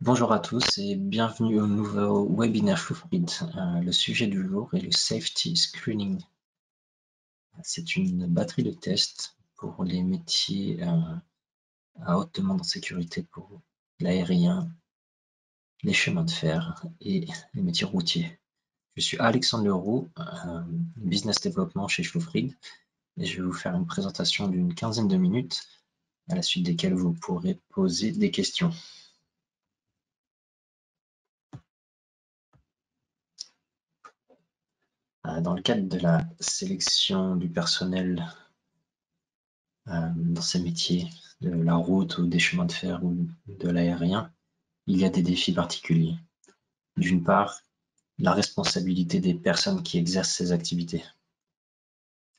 Bonjour à tous et bienvenue au nouveau webinaire Floufreed. Le sujet du jour est le Safety Screening. C'est une batterie de tests pour les métiers à haute demande en sécurité pour l'aérien, les chemins de fer et les métiers routiers. Je suis Alexandre Leroux, Business Development chez Floufreed, et je vais vous faire une présentation d'une quinzaine de minutes à la suite desquelles vous pourrez poser des questions. Dans le cadre de la sélection du personnel dans ces métiers de la route ou des chemins de fer ou de l'aérien, il y a des défis particuliers. D'une part, la responsabilité des personnes qui exercent ces activités.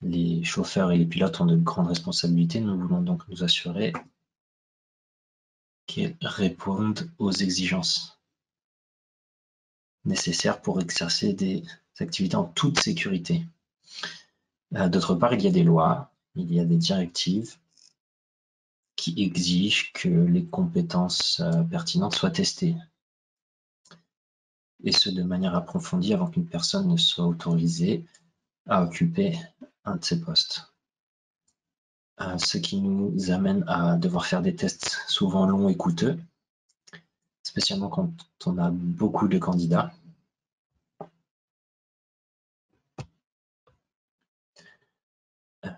Les chauffeurs et les pilotes ont de grandes responsabilités. Nous voulons donc nous assurer qu'ils répondent aux exigences nécessaires pour exercer des activités en toute sécurité. D'autre part, il y a des lois, il y a des directives qui exigent que les compétences pertinentes soient testées, et ce de manière approfondie avant qu'une personne ne soit autorisée à occuper un de ces postes. Ce qui nous amène à devoir faire des tests souvent longs et coûteux, spécialement quand on a beaucoup de candidats.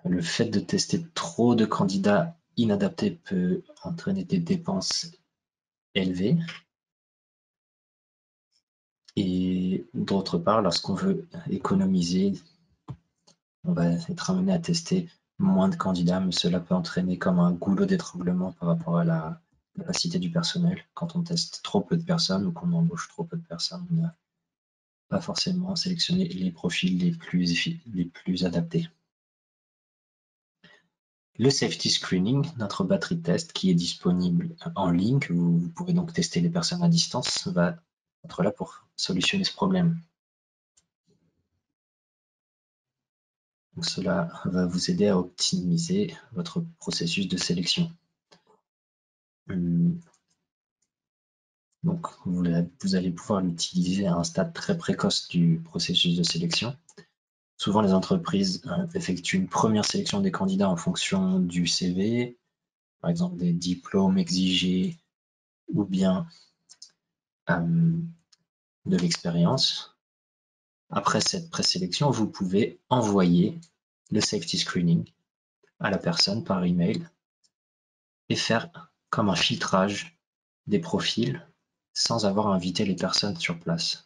Le fait de tester trop de candidats inadaptés peut entraîner des dépenses élevées. Et d'autre part, lorsqu'on veut économiser, on va être amené à tester moins de candidats, mais cela peut entraîner comme un goulot d'étranglement par rapport à la capacité du personnel. Quand on teste trop peu de personnes ou qu'on embauche trop peu de personnes, on n'a pas forcément sélectionné les profils les plus adaptés. Le Safety Screening, notre batterie de test qui est disponible en ligne, que vous pourrez donc tester les personnes à distance, va être là pour solutionner ce problème. Donc cela va vous aider à optimiser votre processus de sélection. Donc vous allez pouvoir l'utiliser à un stade très précoce du processus de sélection. Souvent, les entreprises effectuent une première sélection des candidats en fonction du CV, par exemple des diplômes exigés ou bien de l'expérience. Après cette présélection, vous pouvez envoyer le safety screening à la personne par email et faire comme un filtrage des profils sans avoir invité les personnes sur place.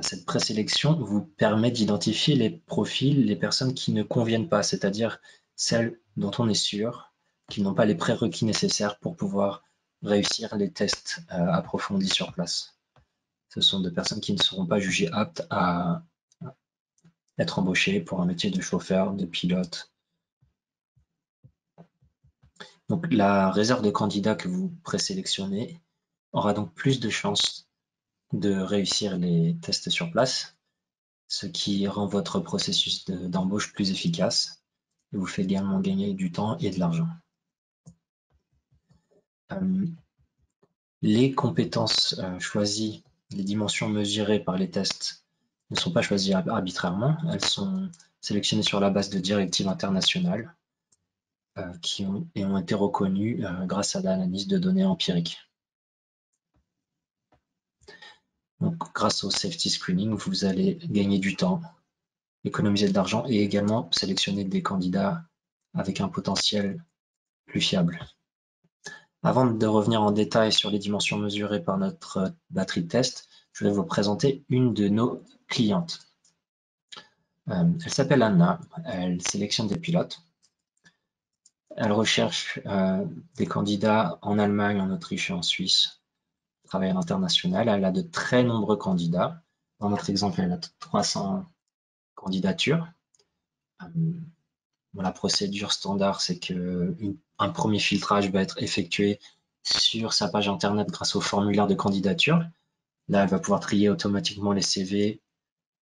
Cette présélection vous permet d'identifier les profils, les personnes qui ne conviennent pas, c'est-à-dire celles dont on est sûr qu'ils n'ont pas les prérequis nécessaires pour pouvoir réussir les tests approfondis sur place. Ce sont des personnes qui ne seront pas jugées aptes à être embauchées pour un métier de chauffeur, de pilote. Donc la réserve de candidats que vous présélectionnez aura donc plus de chances de réussir les tests sur place, ce qui rend votre processus d'embauche plus efficace et vous fait également gagner du temps et de l'argent. Les compétences choisies, les dimensions mesurées par les tests ne sont pas choisies arbitrairement, elles sont sélectionnées sur la base de directives internationales qui ont été reconnues grâce à l'analyse de données empiriques. Donc, grâce au safety screening, vous allez gagner du temps, économiser de l'argent et également sélectionner des candidats avec un potentiel plus fiable. Avant de revenir en détail sur les dimensions mesurées par notre batterie de test, je vais vous présenter une de nos clientes. Elle s'appelle Anna, elle sélectionne des pilotes. Elle recherche des candidats en Allemagne, en Autriche et en Suisse, travail à l'international. Elle a de très nombreux candidats. Dans notre exemple, elle a 300 candidatures. La procédure standard, c'est qu'un premier filtrage va être effectué sur sa page internet grâce au formulaire de candidature. Là, elle va pouvoir trier automatiquement les CV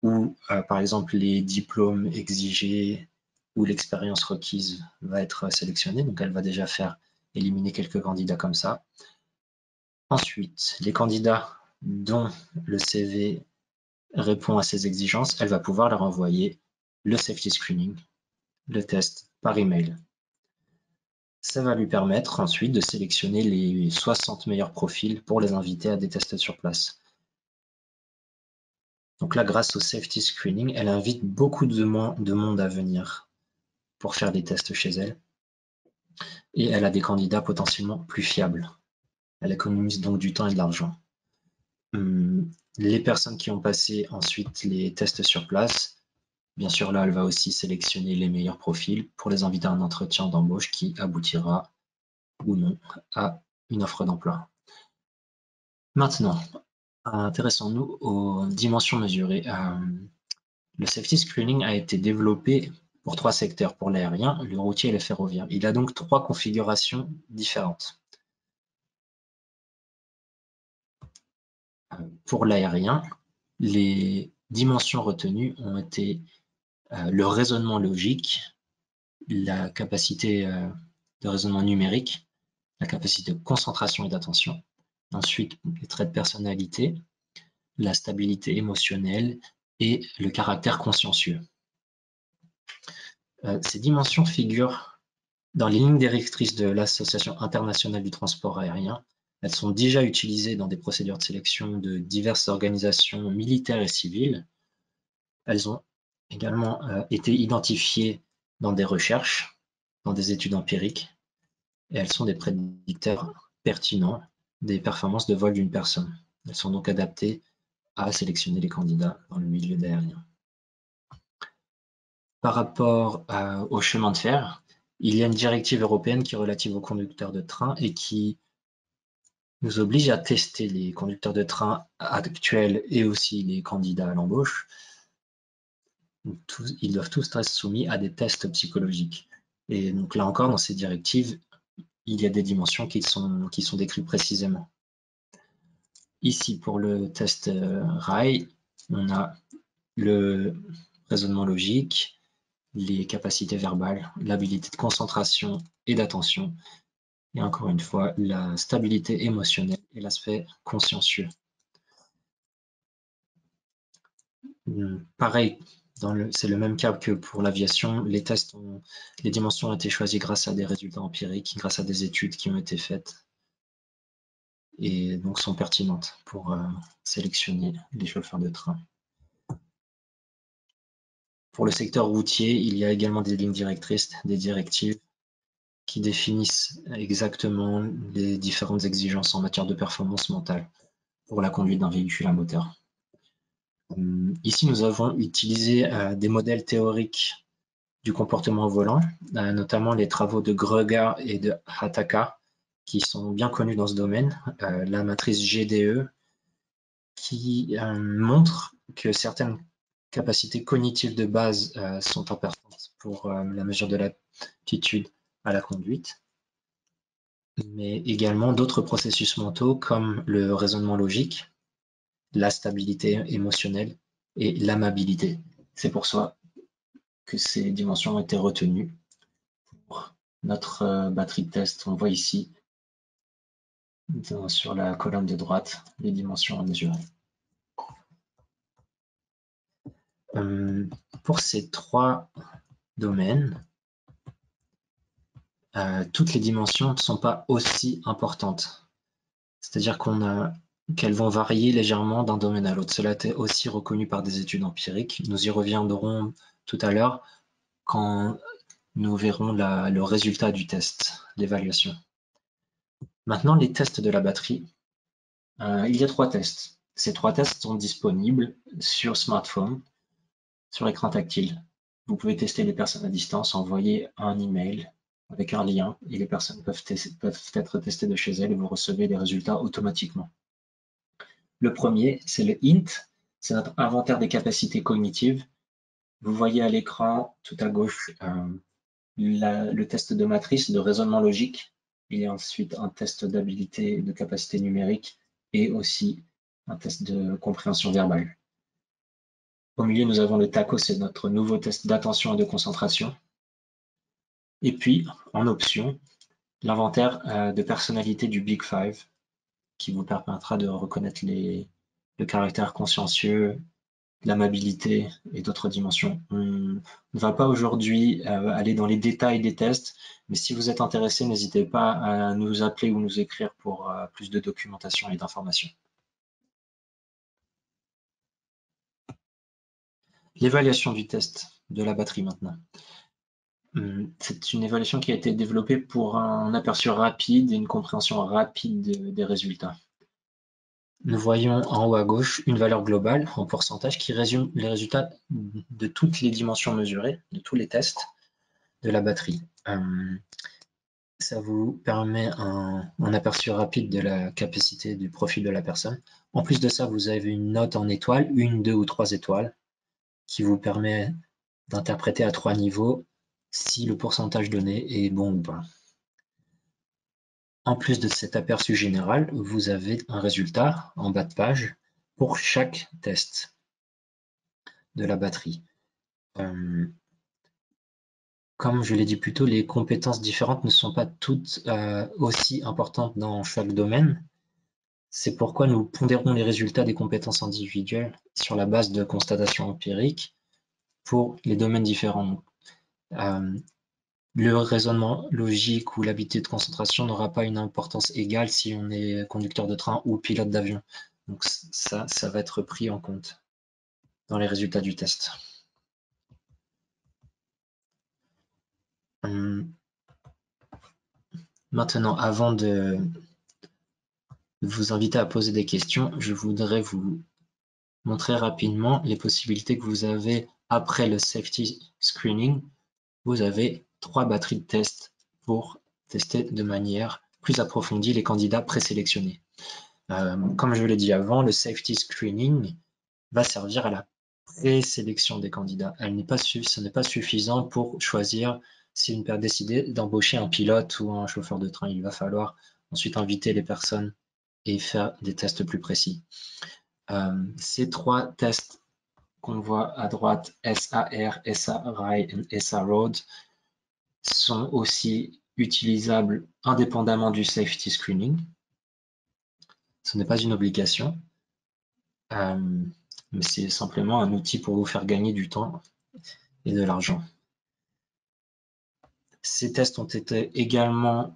ou, par exemple, les diplômes exigés ou l'expérience requise va être sélectionnée. Donc, elle va déjà faire éliminer quelques candidats comme ça. Ensuite, les candidats dont le CV répond à ces exigences, elle va pouvoir leur envoyer le safety screening, le test par email. Ça va lui permettre ensuite de sélectionner les 60 meilleurs profils pour les inviter à des tests sur place. Donc là, grâce au safety screening, elle invite beaucoup de monde à venir pour faire des tests chez elle. Et elle a des candidats potentiellement plus fiables. Elle économise donc du temps et de l'argent. Les personnes qui ont passé ensuite les tests sur place, bien sûr là, elle va aussi sélectionner les meilleurs profils pour les inviter à un entretien d'embauche qui aboutira ou non à une offre d'emploi. Maintenant, intéressons-nous aux dimensions mesurées. Le safety screening a été développé pour 3 secteurs, pour l'aérien, le routier et le ferroviaire. Il a donc 3 configurations différentes. Pour l'aérien, les dimensions retenues ont été le raisonnement logique, la capacité de raisonnement numérique, la capacité de concentration et d'attention, ensuite les traits de personnalité, la stabilité émotionnelle et le caractère consciencieux. Ces dimensions figurent dans les lignes directrices de l'Association internationale du transport aérien. Elles sont déjà utilisées dans des procédures de sélection de diverses organisations militaires et civiles. Elles ont également été identifiées dans des recherches, dans des études empiriques, et elles sont des prédicteurs pertinents des performances de vol d'une personne. Elles sont donc adaptées à sélectionner les candidats dans le milieu aérien. Par rapport au chemin de fer, il y a une directive européenne qui est relative aux conducteurs de train et qui nous oblige à tester les conducteurs de train actuels et aussi les candidats à l'embauche. Ils doivent tous être soumis à des tests psychologiques. Et donc là encore, dans ces directives, il y a des dimensions qui sont décrites précisément. Ici, pour le test RAI, on a le raisonnement logique, les capacités verbales, l'habilité de concentration et d'attention, et encore une fois, la stabilité émotionnelle et l'aspect consciencieux. Pareil, c'est le même cas que pour l'aviation, les dimensions ont été choisies grâce à des résultats empiriques, grâce à des études qui ont été faites, et donc sont pertinentes pour sélectionner les chauffeurs de train. Pour le secteur routier, il y a également des lignes directrices, des directives qui définissent exactement les différentes exigences en matière de performance mentale pour la conduite d'un véhicule à moteur. Ici, nous avons utilisé des modèles théoriques du comportement au volant, notamment les travaux de Gröger et de Hataka, qui sont bien connus dans ce domaine, la matrice GDE, qui montre que certaines capacités cognitives de base sont importantes pour la mesure de l'aptitude à la conduite, mais également d'autres processus mentaux comme le raisonnement logique, la stabilité émotionnelle et l'amabilité. C'est pour ça que ces dimensions ont été retenues pour notre batterie de test. On voit ici, sur la colonne de droite, les dimensions à mesurer. Pour ces 3 domaines, toutes les dimensions ne sont pas aussi importantes. C'est-à-dire qu'elles vont varier légèrement d'un domaine à l'autre. Cela a été aussi reconnu par des études empiriques. Nous y reviendrons tout à l'heure quand nous verrons le résultat du test, l'évaluation. Maintenant, les tests de la batterie. Il y a 3 tests. Ces 3 tests sont disponibles sur smartphone, sur écran tactile. Vous pouvez tester les personnes à distance, envoyer un email avec un lien et les personnes peuvent être testées de chez elles et vous recevez les résultats automatiquement. Le premier, c'est le INT, c'est notre inventaire des capacités cognitives. Vous voyez à l'écran tout à gauche le test de matrice de raisonnement logique. Il y a ensuite un test d'habilité et de capacité numérique et aussi un test de compréhension verbale. Au milieu, nous avons le TACO, c'est notre nouveau test d'attention et de concentration. Et puis, en option, l'inventaire de personnalité du Big Five, qui vous permettra de reconnaître le caractère consciencieux, l'amabilité et d'autres dimensions. On ne va pas aujourd'hui aller dans les détails des tests, mais si vous êtes intéressé, n'hésitez pas à nous appeler ou nous écrire pour plus de documentation et d'informations. L'évaluation du test de la batterie maintenant. C'est une évaluation qui a été développée pour un aperçu rapide et une compréhension rapide des résultats. Nous voyons en haut à gauche une valeur globale en pourcentage qui résume les résultats de toutes les dimensions mesurées, de tous les tests de la batterie. Ça vous permet un aperçu rapide de la capacité du profil de la personne. En plus de ça, vous avez une note en étoiles, 1, 2 ou 3 étoiles, qui vous permet d'interpréter à 3 niveaux si le pourcentage donné est bon ou pas. En plus de cet aperçu général, vous avez un résultat en bas de page pour chaque test de la batterie. Comme je l'ai dit plus tôt, les compétences différentes ne sont pas toutes aussi importantes dans chaque domaine. C'est pourquoi nous pondérons les résultats des compétences individuelles sur la base de constatations empiriques pour les domaines différents. Le raisonnement logique ou l'habileté de concentration n'aura pas une importance égale si on est conducteur de train ou pilote d'avion. Donc ça va être pris en compte dans les résultats du test. Maintenant, avant de vous inviter à poser des questions, je voudrais vous montrer rapidement les possibilités que vous avez après le safety screening. Vous avez 3 batteries de tests pour tester de manière plus approfondie les candidats présélectionnés. Comme je l'ai dit avant, le safety screening va servir à la présélection des candidats. Ce n'est pas suffisant pour choisir si une personne a décidé d'embaucher un pilote ou un chauffeur de train. Il va falloir ensuite inviter les personnes et faire des tests plus précis. Ces 3 tests qu'on voit à droite, SAR, SARI et SAROAD, sont aussi utilisables indépendamment du safety screening. Ce n'est pas une obligation, mais c'est simplement un outil pour vous faire gagner du temps et de l'argent. Ces tests ont été également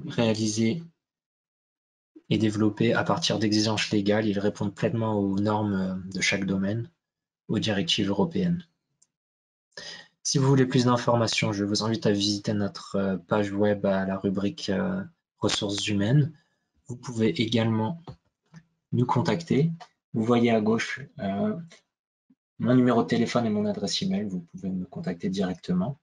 réalisés et développés à partir d'exigences légales. Ils répondent pleinement aux normes de chaque domaine, aux directives européennes. Si vous voulez plus d'informations, je vous invite à visiter notre page web à la rubrique ressources humaines. Vous pouvez également nous contacter. Vous voyez à gauche mon numéro de téléphone et mon adresse email. Vous pouvez me contacter directement.